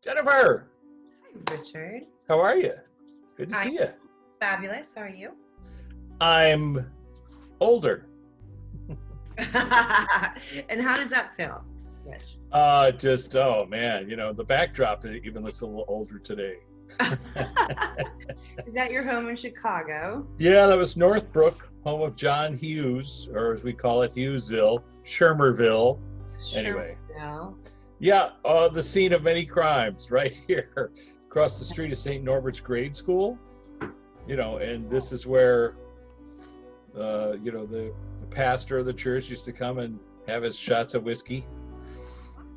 Jennifer, Hi, Richard. how are you? Good to Hi. see you. Fabulous. How are you? I'm older. And how does that feel, Rich? Oh man, the backdrop even looks a little older today. Is that your home in Chicago? Yeah, that was Northbrook, home of John Hughes, or as we call it, Hughesville, Shermerville. Anyway. Shermerville. Yeah, the scene of many crimes right here across the street of St. Norbert's grade school. And this is where, the pastor of the church used to come and have his shots of whiskey.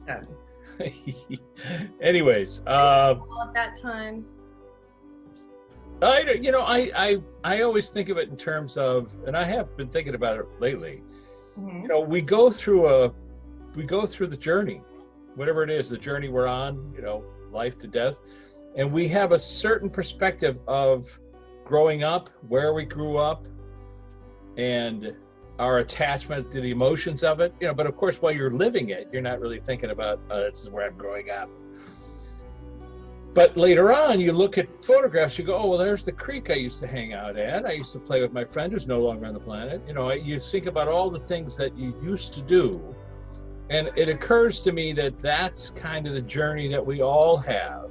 Awesome. Anyways, All at that time. I always think of it in terms of, and I have been thinking about it lately. Mm-hmm. We go through the journey, whatever it is, the journey we're on, life to death, and we have a certain perspective of growing up, where we grew up, and our attachment to the emotions of it. But of course, while you're living it, you're not really thinking about, this is where I'm growing up. But later on, you look at photographs, you go, oh, well, there's the creek I used to hang out at. I used to play with my friend who's no longer on the planet. You think about all the things that you used to do. And it occurs to me that that's kind of the journey that we all have.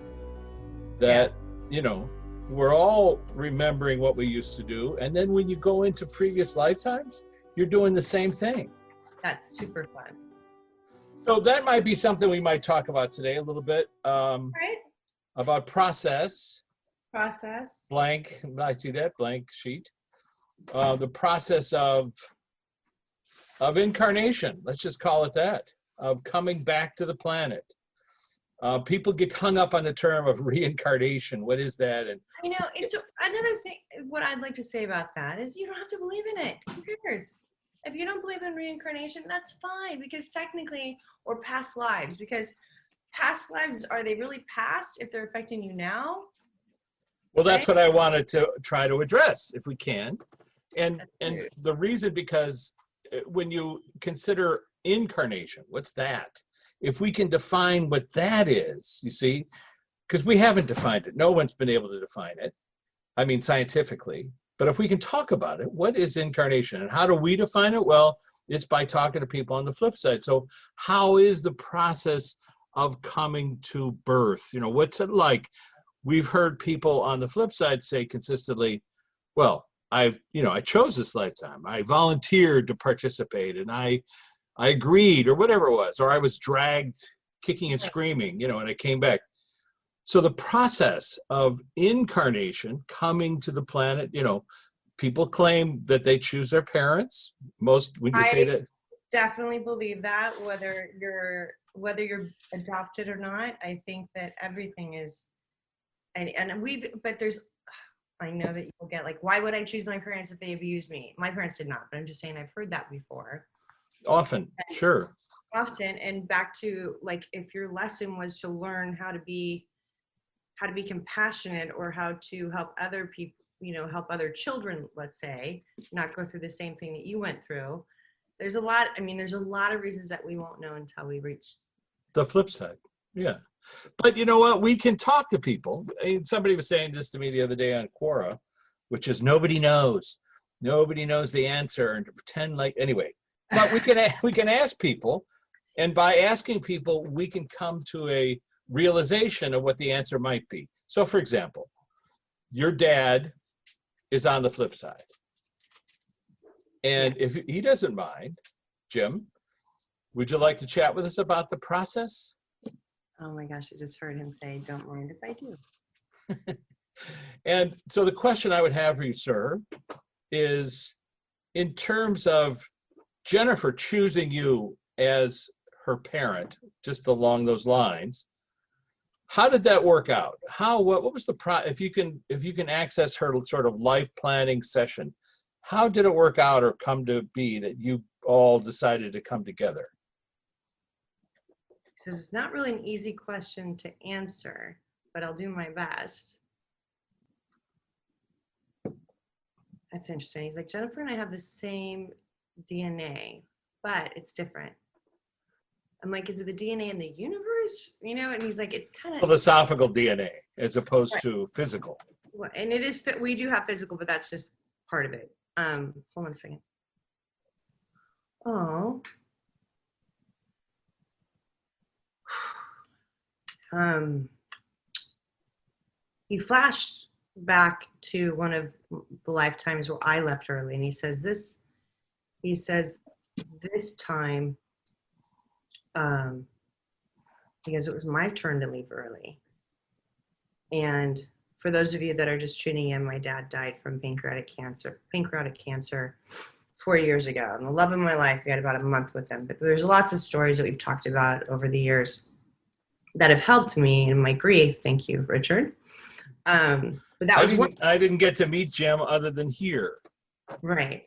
That, we're all remembering what we used to do. And then when you go into previous lifetimes, you're doing the same thing. That's super fun. So that might be something we might talk about today a little bit. Right? About process. Blank, I see that, blank sheet. The process of incarnation, let's just call it that, of coming back to the planet. People get hung up on the term of reincarnation. What is that? And it's another thing. What I'd like to say about that is you don't have to believe in it. Who cares? If you don't believe in reincarnation, that's fine, because technically, or past lives, because past lives, are they really past if they're affecting you now? Well, that's what I wanted to try to address, if we can. And the reason, because when you consider incarnation, what's that? If we can define what that is, you see, because we haven't defined it. No one's been able to define it. I mean, scientifically. But if we can talk about it, what is incarnation? And how do we define it? Well, it's by talking to people on the flip side. So how is the process of coming to birth? What's it like? We've heard people on the flip side say consistently, well, I chose this lifetime. I volunteered to participate, and I agreed, or whatever it was, or I was dragged kicking and screaming, and I came back. So the process of incarnation, coming to the planet, people claim that they choose their parents. Most, when you say that. Definitely believe that, whether you're adopted or not. I think that everything is, I know that you'll get like, why would I choose my parents if they abused me? My parents did not, but I'm just saying I've heard that before. Often, sure. Often, and back to, like, if your lesson was to learn how to be compassionate, or how to help other people, help other children, let's say, not go through the same thing that you went through. There's a lot of reasons that we won't know until we reach the flip side. Yeah. But you know what? We can talk to people. Somebody was saying this to me the other day on Quora, which is nobody knows. Nobody knows the answer, and to pretend like, anyway. But we can ask people, and by asking people, we can come to a realization of what the answer might be. So, for example, your dad is on the flip side. And if he doesn't mind, Jim, would you like to chat with us about the process? Oh my gosh, I just heard him say, don't mind if I do. And so the question I would have for you, sir, is in terms of Jennifer choosing you as her parent, just along those lines, how did that work out? What was the if you can access her sort of life planning session, how did it work out or come to be that you all decided to come together? He says it's not really an easy question to answer, but I'll do my best. That's interesting. He's like, Jennifer and I have the same DNA, but it's different. I'm like, is it the DNA in the universe yours? You know, and he's like, it's kind of Philosophical DNA as opposed to physical. and it is, we do have physical, but that's just part of it. Hold on a second. Oh. He flashed back to one of the lifetimes where I left early, and he says this time, because it was my turn to leave early. And for those of you that are just tuning in, my dad died from pancreatic cancer 4 years ago. And the love of my life, we had about a month with him. But there's lots of stories that we've talked about over the years that have helped me in my grief. Thank you, Richard. But that was I didn't get to meet Jim other than here. Right.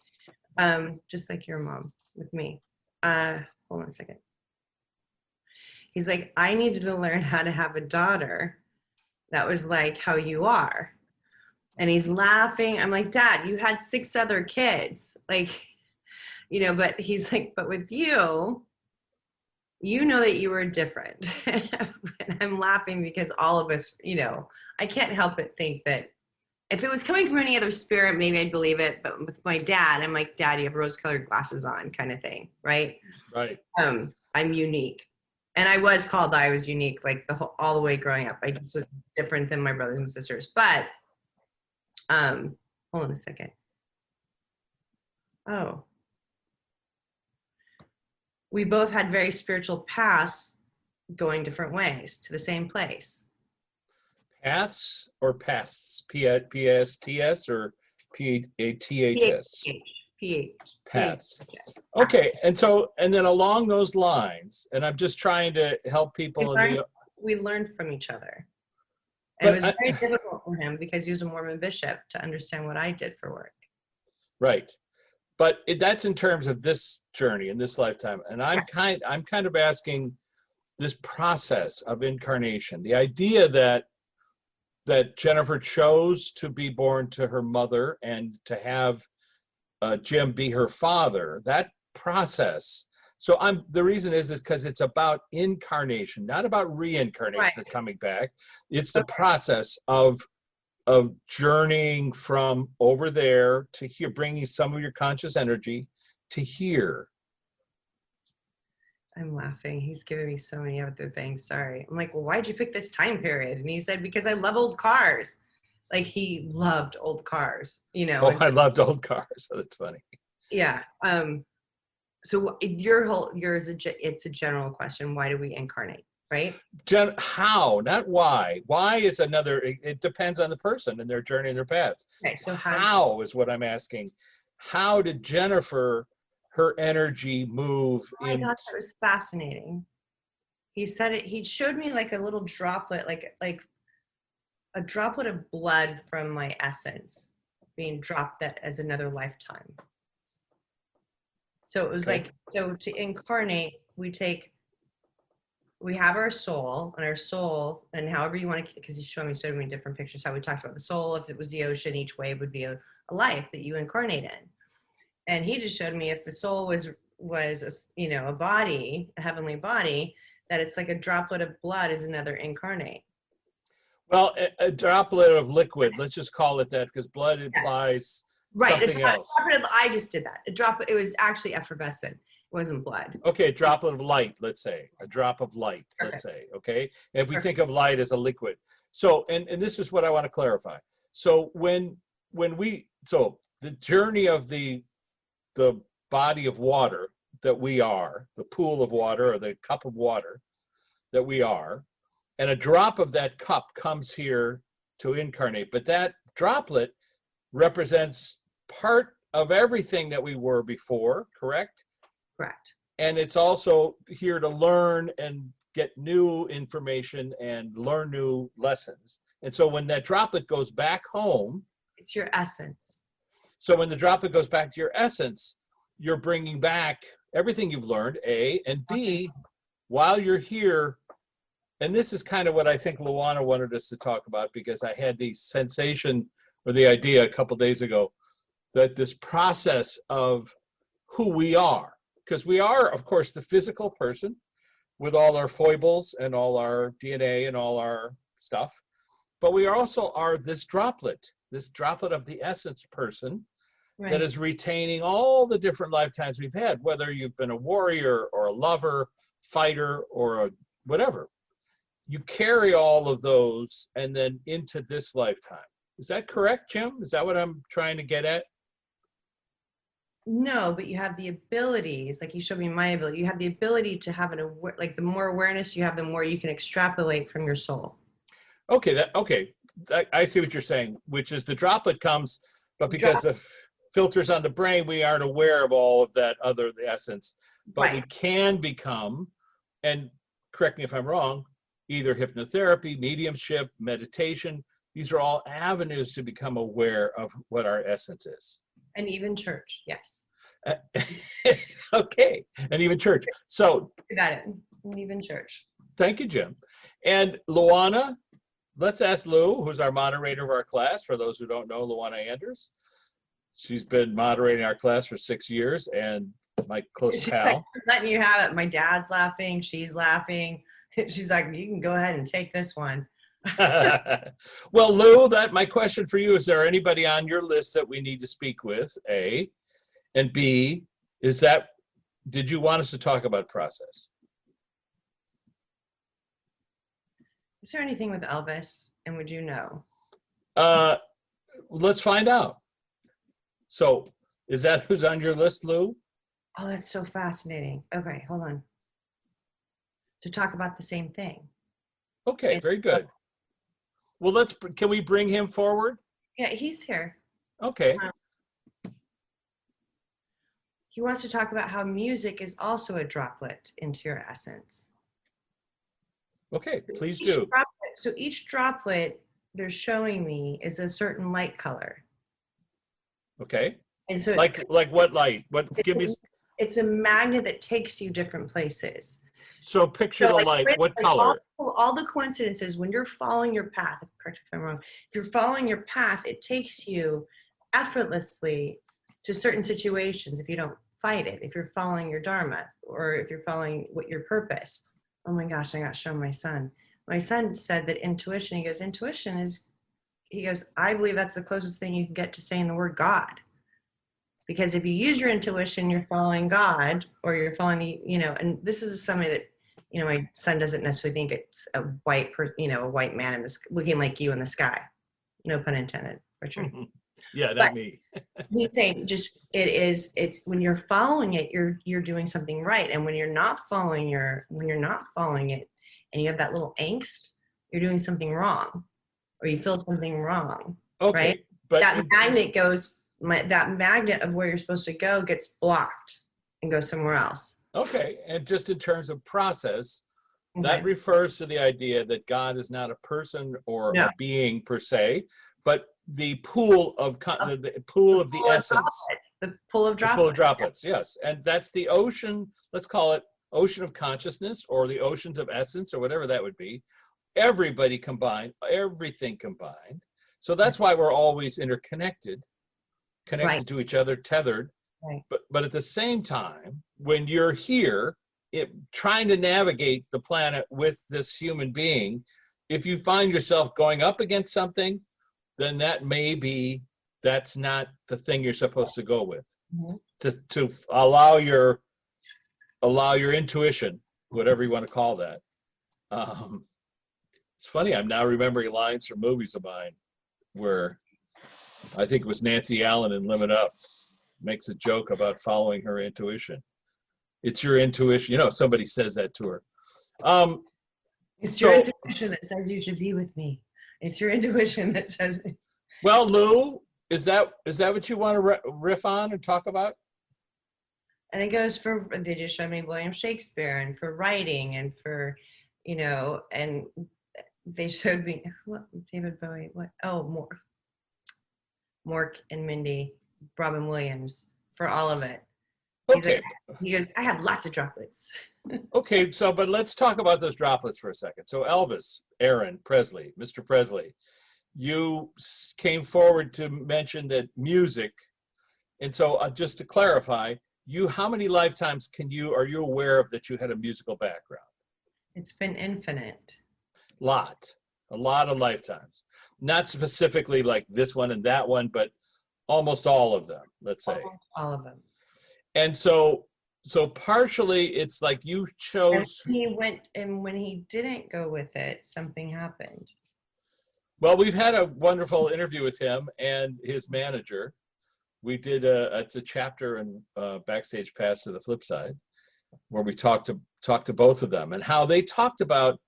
Just like your mom with me. Hold on a second. He's like, I needed to learn how to have a daughter that was like how you are. And he's laughing. I'm like, Dad, you had 6 other kids. Like, you know, but he's like, but with you, you know that you were different. And I'm laughing because all of us, you know, I can't help but think that if it was coming from any other spirit, maybe I'd believe it. But with my dad, I'm like, Dad, you have rose-colored glasses on, kind of thing, right? Right. I'm unique. And I was called I was unique, like all the way growing up. I just was different than my brothers and sisters. But hold on a second. Oh. We both had very spiritual paths going different ways to the same place. Paths or pasts? P-A-S-T-S or P-A-T-H-S? P-H. Paths. Okay, and then along those lines, and I'm just trying to help people. We learned from each other. And it was very difficult for him because he was a Mormon bishop to understand what I did for work. Right. But that's in terms of this journey in this lifetime. And I'm kind of asking this process of incarnation, the idea that Jennifer chose to be born to her mother and to have Jim be her father, that process. So the reason is because it's about incarnation, not about reincarnation or coming back. It's the process of journeying from over there to here, bringing some of your conscious energy to here. I'm laughing. He's giving me so many other things. Sorry. I'm like, well, why'd you pick this time period? And he said, because I love old cars. Like he loved old cars, you know. Oh, I loved old cars. So that's funny. Yeah. So yours, it's a general question. Why do we incarnate? Right? How, not why. Why is another, it depends on the person and their journey and their paths. Okay, so how is what I'm asking. How did Jennifer, her energy move in? Oh my gosh, that was fascinating. He said it, he showed me like a little droplet, like a droplet of blood from my essence being dropped that as another lifetime. So it was like, so to incarnate, we have our soul, and however you want to, because he's showing me so many different pictures, how we talked about the soul. If it was the ocean, each wave would be a life that you incarnate in. And he just showed me if the soul was a body, a heavenly body, that it's like a droplet of blood is another incarnate. Well, a droplet of liquid, let's just call it that, because blood implies something else. I just did that. It was actually effervescent. It wasn't blood. Okay, a droplet of light, let's say. A drop of light, let's say, okay? If we think of light as a liquid. So, and this is what I want to clarify. So the journey of the body of water that we are, the pool of water or the cup of water that we are, and a drop of that cup comes here to incarnate. But that droplet represents part of everything that we were before, correct? Correct. And it's also here to learn and get new information and learn new lessons. And so when that droplet goes back home, it's your essence. So when the droplet goes back to your essence, you're bringing back everything you've learned, A, and B, while you're here. And this is kind of what I think Luana wanted us to talk about, because I had the sensation or the idea a couple days ago that this process of who we are, because we are, of course, the physical person. with all our foibles and all our DNA and all our stuff. But we also are this droplet of the essence person that is retaining all the different lifetimes we've had, whether you've been a warrior or a lover, fighter, or a whatever. You carry all of those and then into this lifetime. Is that correct, Jim? Is that what I'm trying to get at? No, but you have the abilities, like you showed me my ability. You have the ability to have like the more awareness you have, the more you can extrapolate from your soul. Okay, I see what you're saying, which is the droplet comes, but because of filters on the brain, we aren't aware of all of that other essence. But we can become, and correct me if I'm wrong, either hypnotherapy, mediumship, meditation. These are all avenues to become aware of what our essence is. And even church, yes. Okay, and even church. So You got it. And even church. Thank you, Jim. And Luana, let's ask Lou, who's our moderator of our class. For those who don't know, Luana Anders. She's been moderating our class for 6 years and my close pal. Like, letting you have it. My dad's laughing. She's laughing. She's like, you can go ahead and take this one. Well, Lou, my question for you, is there anybody on your list that we need to speak with, A? And B, did you want us to talk about process? Is there anything with Elvis? And would you know? Let's find out. So is that who's on your list, Lou? Oh, that's so fascinating. Okay, hold on. To talk about the same thing. Okay, very good. Well, can we bring him forward? Yeah, he's here. Okay. He wants to talk about how music is also a droplet into your essence. Okay, please do. So each droplet they're showing me is a certain light color. Okay. And so like what light? Give me. It's a magnet that takes you different places. So picture the light. What color? All the coincidences when you're following your path, correct if I'm wrong, if you're following your path, it takes you effortlessly to certain situations if you don't fight it, if you're following your dharma, or if you're following your purpose. Oh my gosh, I got shown my son. My son said that intuition, he goes, I believe that's the closest thing you can get to saying the word God. Because if you use your intuition, you're following God, or you're following and this is somebody that, my son doesn't necessarily think it's a white a white man looking like you in the sky. No pun intended, Richard. Yeah, not me. He's saying it's when you're following it, you're doing something right. And when you're not following it and you have that little angst, you're doing something wrong, or you feel something wrong. Okay. Right? But that magnet of where you're supposed to go gets blocked and goes somewhere else. Okay. And just in terms of process, that refers to the idea that God is not a person or a being per se, but the pool of the essence. The pool of droplets. The pool of droplets, yes. And that's the ocean, let's call it ocean of consciousness, or the oceans of essence, or whatever that would be. Everybody combined, everything combined. So that's why we're always interconnected, connected to each other, tethered. Right. But at the same time, when you're here, trying to navigate the planet with this human being, if you find yourself going up against something, then that's not the thing you're supposed to go with. To allow your intuition, whatever you want to call that. It's funny, I'm now remembering lines from movies of mine where I think it was Nancy Allen in Limit Up makes a joke about following her intuition. It's your intuition. Somebody says that to her. It's your intuition that says you should be with me. It's your intuition that says. Well, Lou, is that what you want to riff on and talk about? And it goes they just showed me William Shakespeare, and for writing, and for, and they showed me David Bowie. Mork and Mindy, Robin Williams, for all of it. Okay. He goes, I have lots of droplets. Okay, but let's talk about those droplets for a second. So Elvis, Aaron Presley, Mr. Presley, you came forward to mention that music, and so just to clarify, how many lifetimes are you aware of that you had a musical background? It's been infinite. A lot of lifetimes. Not specifically like this one and that one, but almost all of them, let's say. Almost all of them. And so partially it's like you chose. And when he didn't go with it, something happened. Well, we've had a wonderful interview with him and his manager. We did it's a chapter in Backstage Pass to the Flipside, where we talked to both of them and how they talked about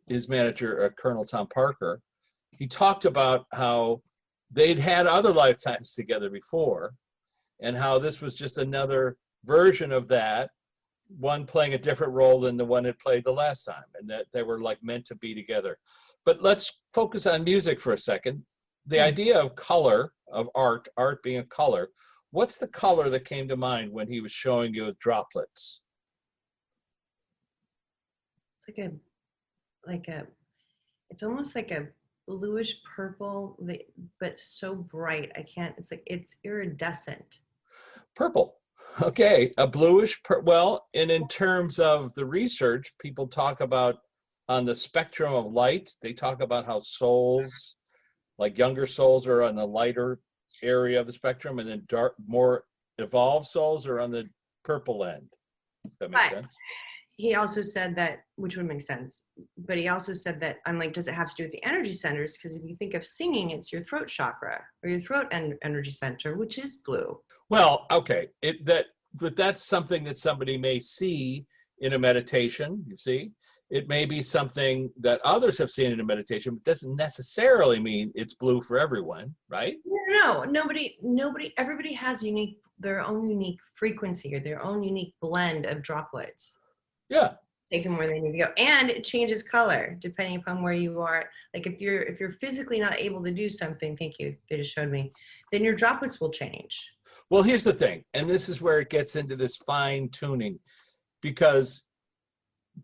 his manager, Colonel Tom Parker. He talked about how they'd had other lifetimes together before, and how this was just another version of that, one playing a different role than the one it played the last time, and that they were like meant to be together. But let's focus on music for a second. The idea of color, of art being a color, what's the color that came to mind when he was showing you droplets? It's it's almost like a bluish purple, but so bright. It's iridescent. Purple. Okay, a bluish, well, and in terms of the research, people talk about on the spectrum of light, they talk about how souls, like younger souls, are on the lighter area of the spectrum, and then more evolved souls are on the purple end. That makes sense. He also said that, which would make sense, but he also said that, I'm like, does it have to do with the energy centers? Because if you think of singing, it's your throat chakra or your throat energy center, which is blue. Well, okay, but that's something that somebody may see in a meditation, you see. It may be something that others have seen in a meditation, but doesn't necessarily mean it's blue for everyone, right? No, everybody has their own unique frequency or their own unique blend of droplets. Yeah. Take them where they need to go. And it changes color depending upon where you are. Like if you're physically not able to do something, thank you, they just showed me, then your droplets will change. Well, here's the thing, and this is where it gets into this fine tuning, because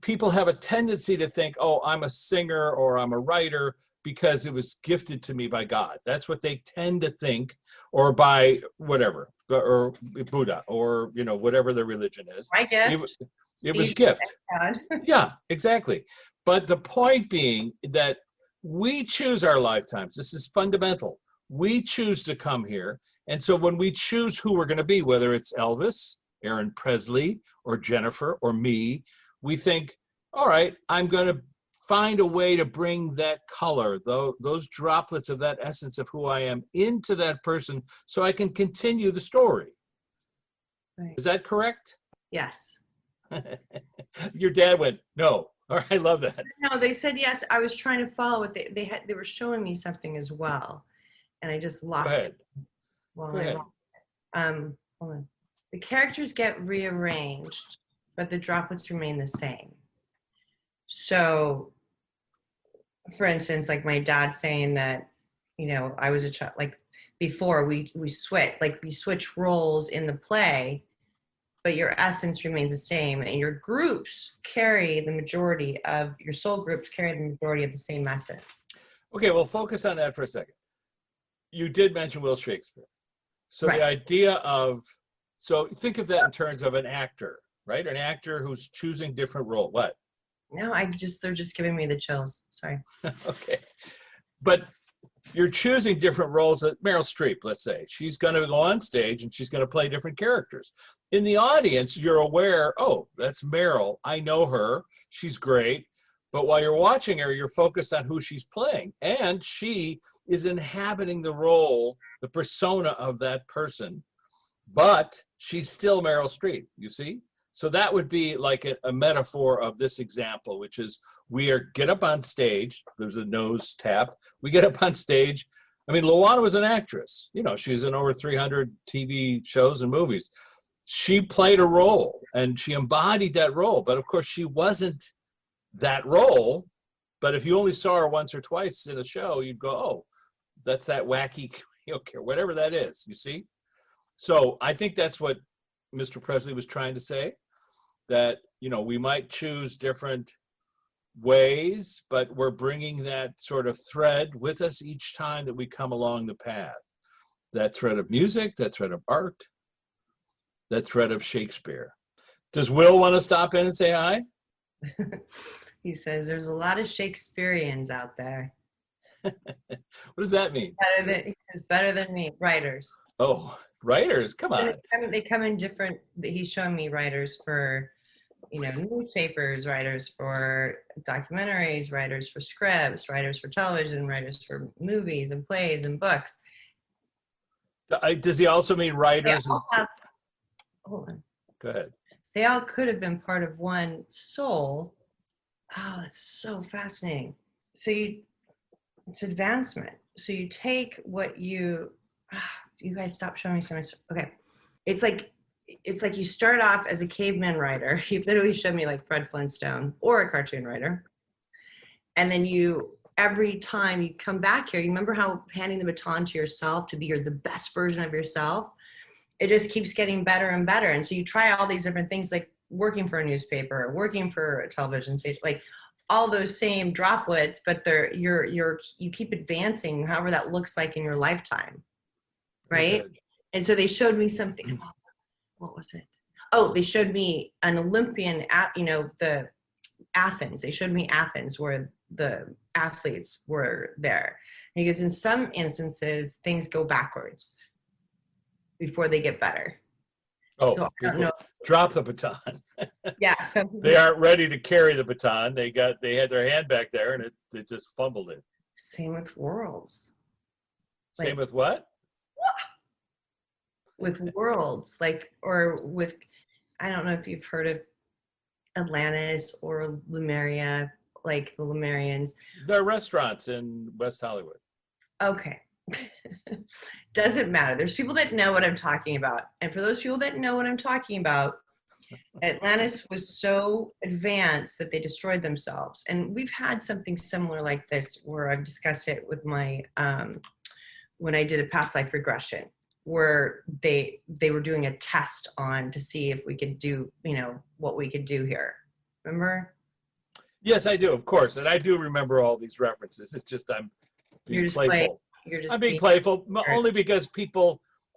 people have a tendency to think, oh, I'm a singer or I'm a writer because it was gifted to me by God. That's what they tend to think, or by whatever, or Buddha, or whatever their religion is. I guess. It was gift. Yeah, exactly. But the point being that we choose our lifetimes. This is fundamental. We choose to come here. And so when we choose who we're going to be, whether it's Elvis, Aaron Presley, or Jennifer, or me, we think, all right, I'm going to find a way to bring that color, those droplets of that essence of who I am, into that person so I can continue the story. Right. Is that correct? Yes. Your dad went, no. All right, I love that. No, they said yes. I was trying to follow what they were showing me something as well, and I just lost it. Go ahead. Hold on. The characters get rearranged, but the droplets remain the same. So, for instance, like my dad saying that, I was a child. Like before, we switch roles in the play, but your essence remains the same, and your groups carry the majority of your soul groups carry the majority of the same essence. Okay, well, focus on that for a second. You did mention Will Shakespeare. So right. The idea of, so think of that in terms of an actor, right? An actor who's choosing different role. What? No, they're just giving me the chills. Sorry. Okay. But you're choosing different roles. Meryl Streep, let's say, she's going to go on stage and she's going to play different characters. In the audience, you're aware, oh, that's Meryl. I know her. She's great. But while you're watching her, you're focused on who she's playing. And she is inhabiting the role, the persona of that person. But she's still Meryl Streep, you see? So that would be like a metaphor of this example, which is get up on stage. There's a nose tap. We get up on stage. I mean, Luana was an actress. She was in over 300 TV shows and movies. She played a role and she embodied that role. But of course, she wasn't that role. But if you only saw her once or twice in a show, you'd go, oh, that's that wacky, whatever that is, you see? So I think that's what Mr. Presley was trying to say, that, we might choose different ways, but we're bringing that sort of thread with us each time that we come along the path. That thread of music, that thread of art, that thread of Shakespeare. Does Will want to stop in and say hi? He says there's a lot of Shakespeareans out there. What does that mean? He says better than me, writers. Oh, writers, come on. They come in different. He's showing me writers for, newspapers, writers for documentaries, writers for scripts, writers for television, writers for movies and plays and books. Does he also mean writers? Hold on. Go ahead. They all could have been part of one soul. Oh, that's so fascinating. So it's advancement. So you take what you guys stop showing me so much. Okay. It's like you start off as a caveman writer. He literally showed me like Fred Flintstone or a cartoon writer. And then every time you come back here, you remember how handing the baton to yourself to be the best version of yourself? It just keeps getting better and better. And so you try all these different things, like working for a newspaper, working for a television station, like all those same droplets, but you keep advancing, however that looks like in your lifetime. Right. And so they showed me something. What was it? Oh, they showed me an Olympian at, the Athens. They showed me Athens where the athletes were there. Because in some instances, things go backwards before they get better. Oh, so I don't know. Drop the baton. Yeah. So they aren't ready to carry the baton. They had their hand back there and it just fumbled it. Same with worlds. Same with what? With worlds, or with, I don't know if you've heard of Atlantis or Lemuria, like the Lemurians. There are restaurants in West Hollywood. Okay. Doesn't matter. There's people that know what I'm talking about. And for those people that know what I'm talking about, Atlantis was so advanced that they destroyed themselves. And we've had something similar like this where I've discussed it with my, when I did a past life regression, where they were doing a test on to see if we could do, what we could do here. Remember? Yes, I do, of course. And I do remember all these references. It's just I'm being playful. I'm being playful only because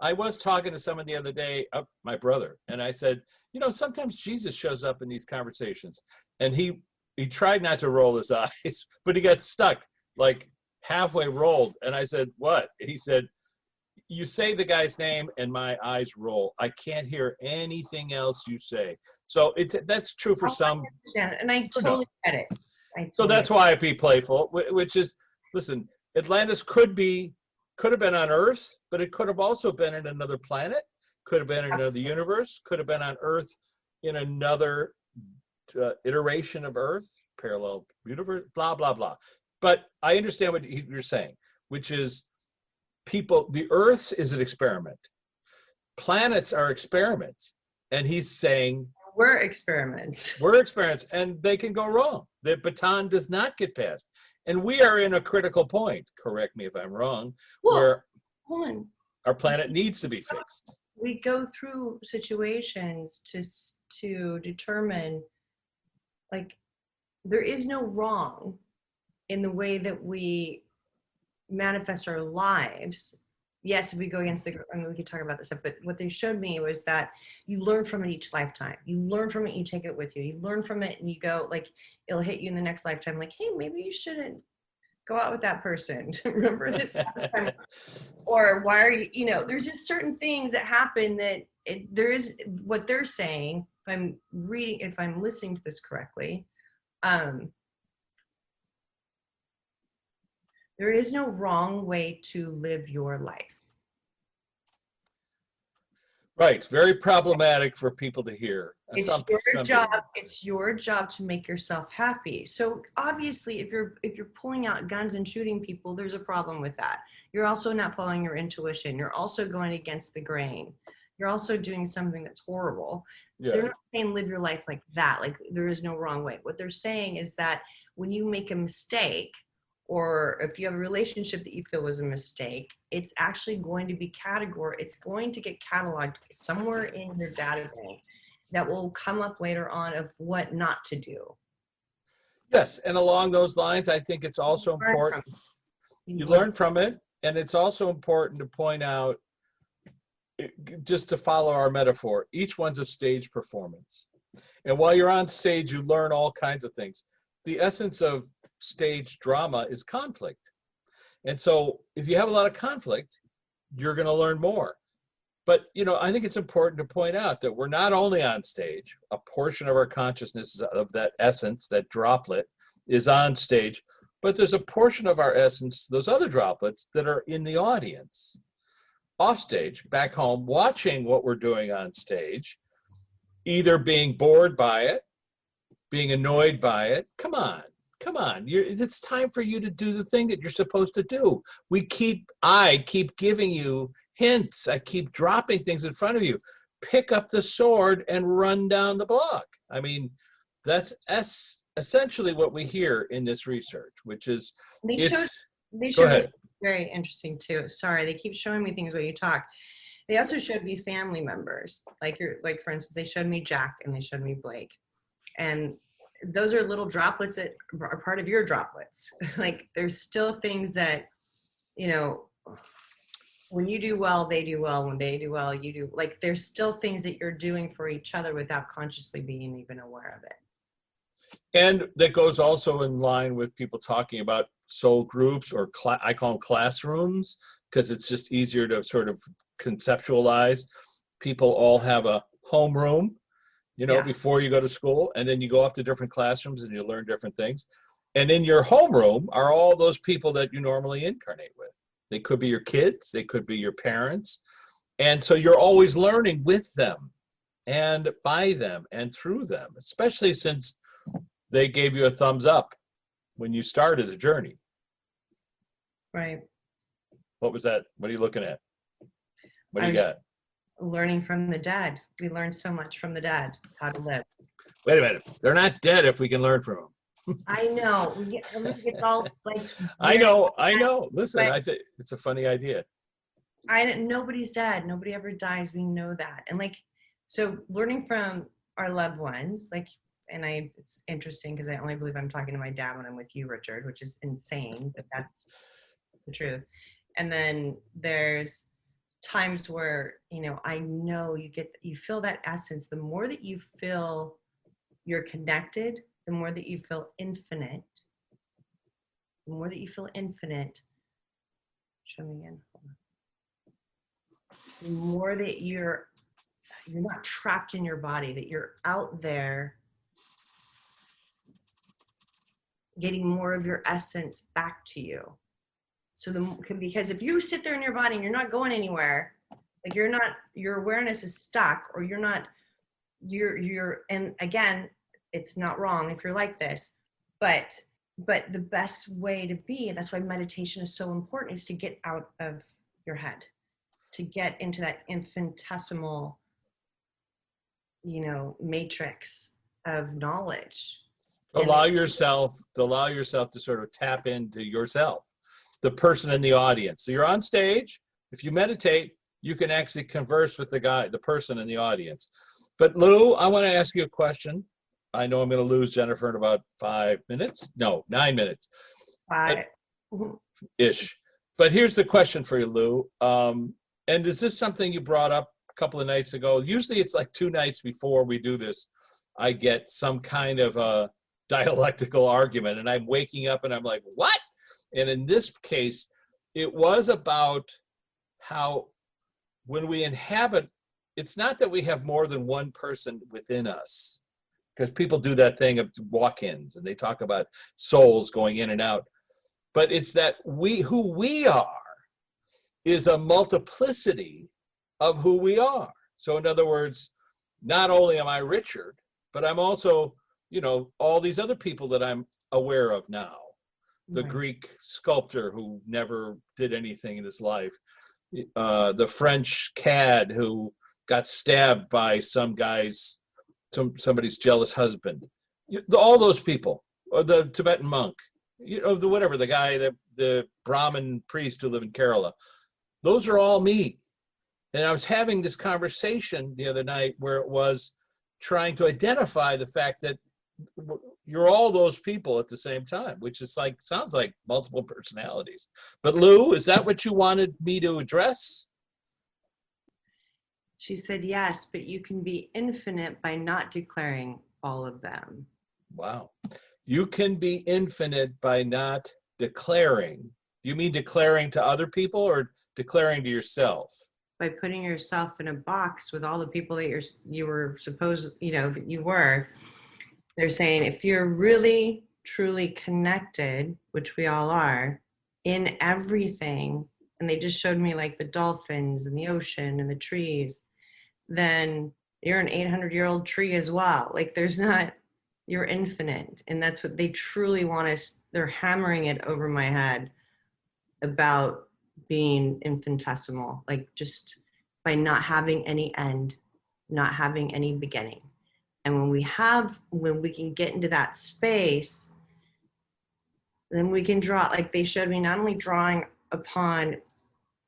I was talking to someone the other day, my brother, and I said, sometimes Jesus shows up in these conversations. And he tried not to roll his eyes, but he got stuck, like halfway rolled. And I said, what? He said, you say the guy's name and my eyes roll. I can't hear anything else you say. So that's true for some. And I totally get it. So that's why I be playful, which is, listen, Atlantis could have been on Earth, but it could have also been in another planet, could have been in another universe, could have been on Earth in another iteration of Earth, parallel universe, blah, blah, blah. But I understand what you're saying, which is the Earth is an experiment. Planets are experiments. And he's saying, we're experiments. We're experiments, and they can go wrong. The baton does not get passed. And we are in a critical point, correct me if I'm wrong, where our planet needs to be fixed. We go through situations to determine, there is no wrong in the way that we manifest our lives. Yes, if we go against we could talk about this stuff, but what they showed me was that you learn from it each lifetime. You learn from it, you take it with you. You learn from it and you go, it'll hit you in the next lifetime. Hey, maybe you shouldn't go out with that person. Remember this last time? Or why are you, there's just certain things that happen that there is what they're saying. If I'm listening to this correctly, there is no wrong way to live your life. Right. Very problematic for people to hear. It's your job. It's your job to make yourself happy. So obviously, if you're pulling out guns and shooting people, there's a problem with that. You're also not following your intuition. You're also going against the grain. You're also doing something that's horrible. Yeah. They're not saying live your life like that. There is no wrong way. What they're saying is that when you make a mistake, or if you have a relationship that you feel was a mistake, it's actually going to be it's going to get cataloged somewhere in your data bank that will come up later on of what not to do. Yes, and along those lines, I think it's also important. You learn from it, and it's also important to point out, just to follow our metaphor, each one's a stage performance. And while you're on stage, you learn all kinds of things. the essence of stage drama is conflict. And so if you have a lot of conflict, you're going to learn more. But, you know, I think it's important to point out that we're not only on stage, a portion of our consciousness of that essence, that droplet, is on stage, but there's a portion of our essence, those other droplets, that are in the audience, off stage, back home, watching what we're doing on stage, either being bored by it, being annoyed by it. Come on. It's time for you to do the thing that you're supposed to do. I keep giving you hints. I keep dropping things in front of you. Pick up the sword and run down the block. I mean, that's essentially what we hear in this research, which is they showed me very interesting too. Sorry, they keep showing me things while you talk. They also showed me family members, like for instance, they showed me Jack and they showed me Blake, and those are little droplets that are part of your droplets. Like there's still things that, you know, when you do well, they do well. When they do well, you do. Like there's still things that you're doing for each other without consciously being even aware of it. And that goes also in line with people talking about soul groups, or I call them classrooms, because it's just easier to sort of conceptualize. People all have a homeroom, you know, before you go to school, and then you go off to different classrooms and you learn different things. And in your homeroom are all those people that you normally incarnate with. They could be your kids, they could be your parents. And so you're always learning with them and by them and through them, especially since they gave you a thumbs up when you started the journey. Right. What was that? What are you looking at? What do you got? Learning from the dead. We learn so much from the dead, how to live. Wait a minute. They're not dead if we can learn from them. I know. It's all like. I know. Listen, I think it's a funny idea. Nobody's dead. Nobody ever dies. We know that. And like, so learning from our loved ones, like, and it's interesting because I only believe I'm talking to my dad when I'm with you, Richard, which is insane, but that's the truth. And then there's times where, you know, I know you feel that essence. The more that you feel you're connected, the more that you feel infinite. The more that you feel infinite. Show me again. The more that you're not trapped in your body, that you're out there getting more of your essence back to you. So because if you sit there in your body and you're not going anywhere, like your awareness is stuck, or and again, it's not wrong if you're like this, but the best way to be, and that's why meditation is so important, is to get out of your head, to get into that infinitesimal, you know, matrix of knowledge. Allow yourself to sort of tap into yourself, the person in the audience. So you're on stage. If you meditate, you can actually converse with the person in the audience. But Lou, I want to ask you a question. I know I'm going to lose Jennifer in about 9 minutes. 5 ish. But here's the question for you, Lou. And is this something you brought up a couple of nights ago? Usually it's like 2 nights before we do this, I get some kind of a dialectical argument, and I'm waking up and I'm like, what? And in this case, it was about how when we inhabit, it's not that we have more than one person within us, because people do that thing of walk-ins and they talk about souls going in and out, but it's that who we are is a multiplicity of who we are. So in other words, not only am I Richard, but I'm also, you know, all these other people that I'm aware of now. The Greek sculptor who never did anything in his life, the French cad who got stabbed by somebody's jealous husband, all those people, or the Tibetan monk, you know, the guy, the Brahmin priest who lived in Kerala. Those are all me. And I was having this conversation the other night where it was trying to identify the fact that you're all those people at the same time, which is like, sounds like multiple personalities. But Lou, is that what you wanted me to address? She said, yes, but you can be infinite by not declaring all of them. Wow. You can be infinite by not declaring. You mean declaring to other people or declaring to yourself? By putting yourself in a box with all the people that you were supposed, that you were. They're saying if you're really truly connected, which we all are, in everything, and they just showed me like the dolphins and the ocean and the trees, then you're an 800-year-old tree as well. Like you're infinite. And that's what they truly want us, they're hammering it over my head about being infinitesimal, like just by not having any end, not having any beginning. And when we can get into that space, then we can draw, like they showed me, not only drawing upon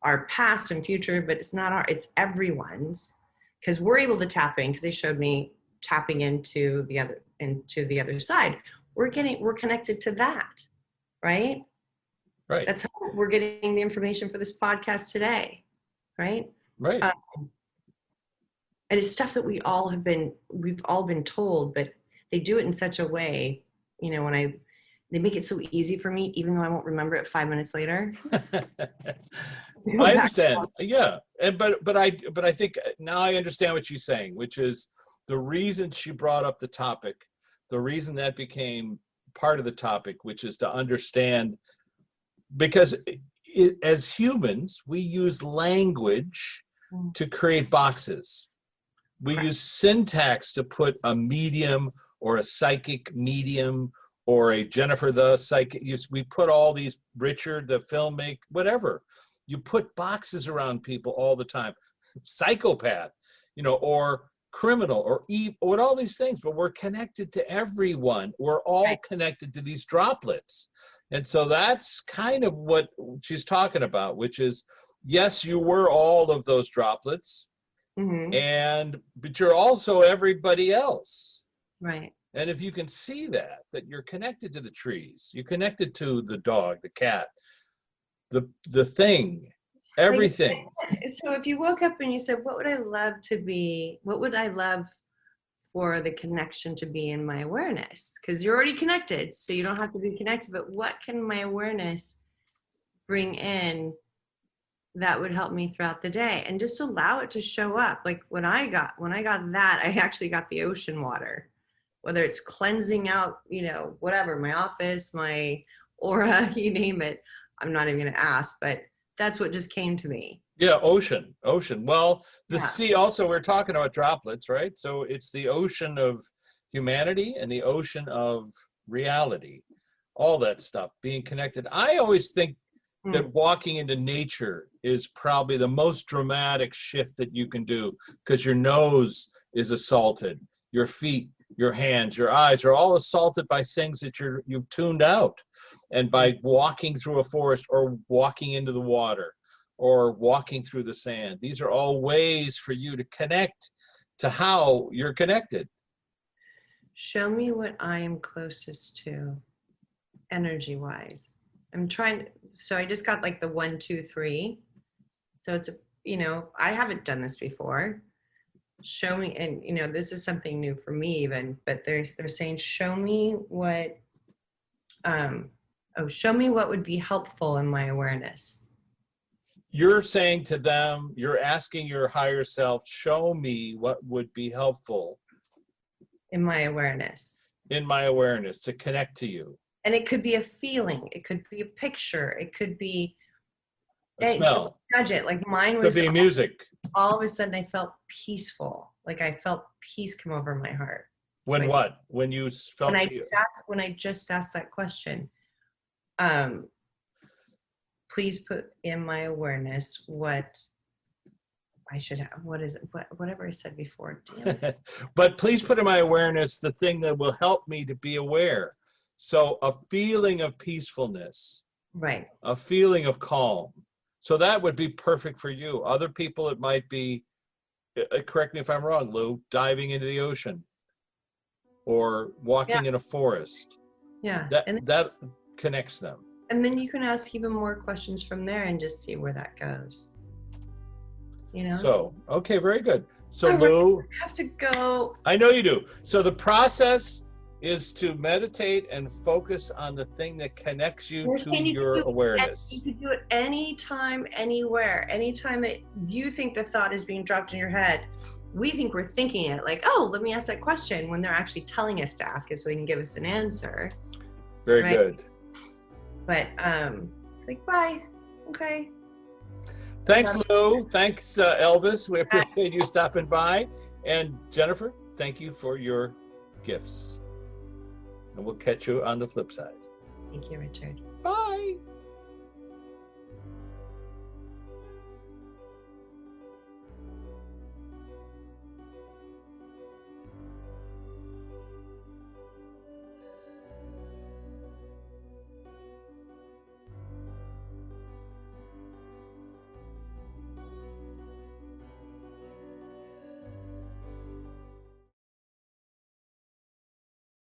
our past and future, but it's everyone's, because we're able to tap in, because they showed me tapping into the other side. We're connected to that, right? Right. That's how we're getting the information for this podcast today, right? Right. And it's stuff that we've all been told, but they do it in such a way, they make it so easy for me, even though I won't remember it 5 minutes later. I understand. Yeah. But I think now I understand what she's saying, which is the reason she brought up the topic, the reason that became part of the topic, which is to understand, because as humans, we use language to create boxes. We use syntax to put a medium or a psychic medium or a Jennifer the psychic. We put all these, Richard the filmmaker, whatever. You put boxes around people all the time. Psychopath, or criminal or evil, or all these things. But we're connected to everyone. We're all connected to these droplets. And so that's kind of what she's talking about, which is, yes, you were all of those droplets. Mm-hmm. But you're also everybody else. Right. And if you can see that you're connected to the trees, you're connected to the dog, the cat, the thing, everything. So if you woke up and you said, what would I love to be? What would I love for the connection to be in my awareness? Because you're already connected, so you don't have to be connected. But what can my awareness bring in that would help me throughout the day? And just allow it to show up. Like when I got that, I actually got the ocean water, whether it's cleansing out, whatever, my office, my aura, you name it. I'm not even going to ask, but that's what just came to me. Yeah, ocean. Well, the sea also, we're talking about droplets, right? So it's the ocean of humanity and the ocean of reality, all that stuff, being connected. I always think that walking into nature is probably the most dramatic shift that you can do, because your nose is assaulted, your feet, your hands, your eyes are all assaulted by things that you've tuned out. And by walking through a forest or walking into the water or walking through the sand, these are all ways for you to connect to how you're connected. Show me what I am closest to energy-wise. So I just got like the 1, 2, 3. So it's I haven't done this before. Show me, and this is something new for me even, but they're saying, show me what would be helpful in my awareness. You're saying to them, you're asking your higher self, show me what would be helpful in my awareness. In my awareness, to connect to you. And it could be a feeling, it could be a picture, it could be a smell. Judge it. Like mine was, could be music. All of a sudden I felt peaceful. Like I felt peace come over my heart. When what? When you felt when I just asked that question. Please put in my awareness what I should have. What is it? Whatever I said before. But please put in my awareness the thing that will help me to be aware. So a feeling of peacefulness. Right. A feeling of calm. So that would be perfect for you. Other people, it might be, correct me if I'm wrong, Lou, diving into the ocean or walking in a forest. Yeah. That connects them. And then you can ask even more questions from there and just see where that goes. So, okay, very good. So Lou, I have to go. I know you do. So the process is to meditate and focus on the thing that connects you We're to saying you your can do it awareness. You can do it anytime, anywhere. Anytime that you think the thought is being dropped in your head, we think we're thinking it. Like, oh, let me ask that question, when they're actually telling us to ask it so they can give us an answer. Very Right. good. But it's like, bye. Okay. Thanks, Lou. Thanks, Elvis. We appreciate you stopping by. And Jennifer, thank you for your gifts. And we'll catch you on the flip side. Thank you, Richard. Bye.